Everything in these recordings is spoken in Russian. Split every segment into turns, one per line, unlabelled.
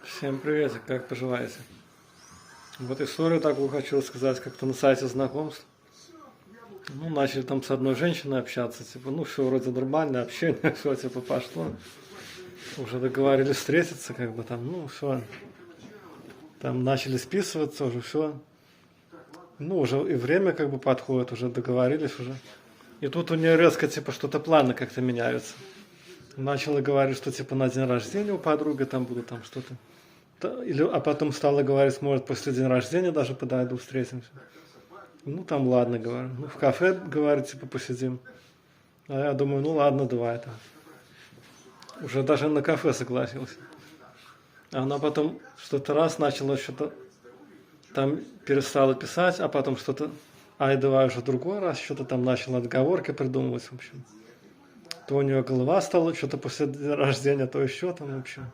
Всем привет, как поживаете? Вот историю такую хочу сказать, как-то на сайте знакомств. Ну, начали там с одной женщиной общаться, типа, ну, все вроде нормально, общение, все, типа, пошло. Уже договорились встретиться, как бы там, ну, все. Там начали списываться уже, все. Ну, уже и время как бы подходит, уже договорились уже. И тут у нее резко, типа, что-то планы как-то меняются. Начала говорить, что, типа, на день рождения у подруги там будут там что-то. А потом стала говорить, может, после дня рождения даже подойду, встретимся. Ну, там, ладно, говорю. Ну, в кафе, говорит, типа, посидим. А я думаю, ну, ладно, давай там. Уже даже на кафе согласился. А она потом что-то раз начала что-то там перестала писать, а потом что-то, ай, давай уже другой раз, что-то там начала отговорки придумывать, в общем. То у нее голова стала что-то после дня рождения, то еще там, в общем.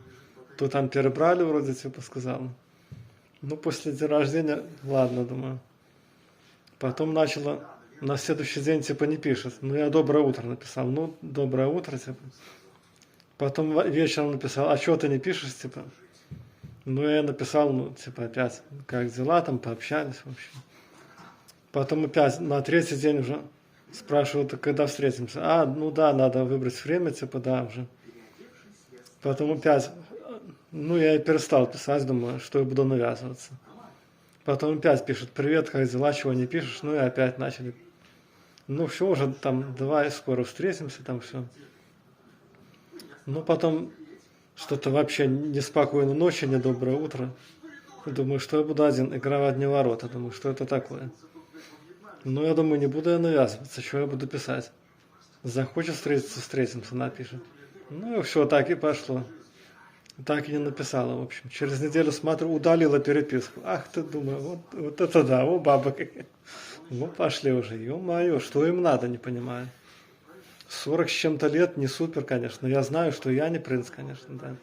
То там перебрали, вроде, типа, сказала. Ну, после дня рождения, ладно, думаю. Потом начала, на следующий день, типа, не пишет. Ну, я доброе утро написал. Ну, доброе утро, типа. Потом вечером написал, а что ты не пишешь, типа. Ну, я написал, ну, типа, опять, как дела, там, пообщались, в общем. Потом опять, на третий день уже спрашивают, когда встретимся. А, ну да, надо выбрать время, типа, да, уже. Потом опять, ну, я и перестал писать, думаю, что я буду навязываться. Потом опять пишет, привет, как дела, чего не пишешь? Ну и опять начали. Ну все, уже там, давай скоро встретимся, там все. Ну потом что-то вообще неспокойно ночи, не доброе утро. Думаю, что я буду один, игра в одни ворота. Думаю, что это такое. Ну я думаю, не буду я навязываться, что я буду писать. Захочет встретиться, встретимся, напишет. Ну и все, так и пошло. Так и не написала, в общем. Через неделю смотрю, удалила переписку. Ах ты, думаю, вот это да, о, баба какая. Ну, пошли уже, ё-моё, что им надо, не понимаю. 40 с чем-то лет, не супер, конечно. Я знаю, что я не принц, конечно, да.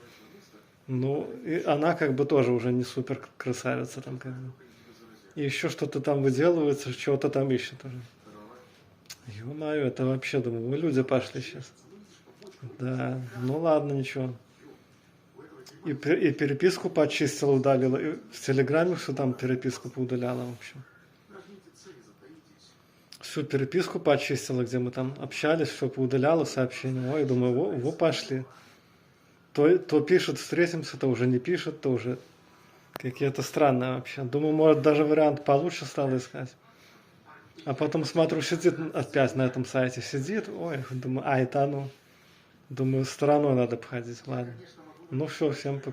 Ну, и она как бы тоже уже не супер красавица там как бы. И еще что-то там выделывается, чего-то там ищет уже. Ё-моё, это вообще, думаю, вы люди пошли сейчас. Да, ну ладно, ничего. И переписку почистила, удалила. И в Телеграме все там переписку поудаляла, в общем. Всю переписку почистила, где мы там общались, все поудаляла сообщения. Ой, думаю, во пошли. То пишет, встретимся, то уже не пишет, то уже какие-то странные вообще. Думаю, может, даже вариант получше стал искать. А потом смотрю, сидит опять на этом сайте, сидит. Ой, думаю, это оно. Думаю, стороной надо обходить, ладно. Ну все, всем пока.